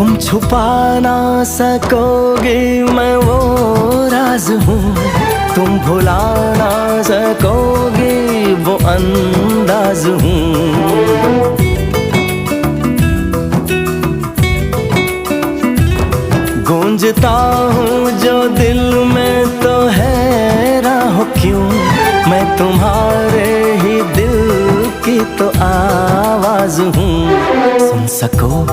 तुम छुपा ना सकोगे मैं वो राज हूँ, तुम भुला ना सकोगे वो अंदाज हूँ। गूंजता हूँ जो दिल में तो हैरान हो क्यों, मैं तुम्हारे ही दिल की तो आवाज हूँ। सुन सको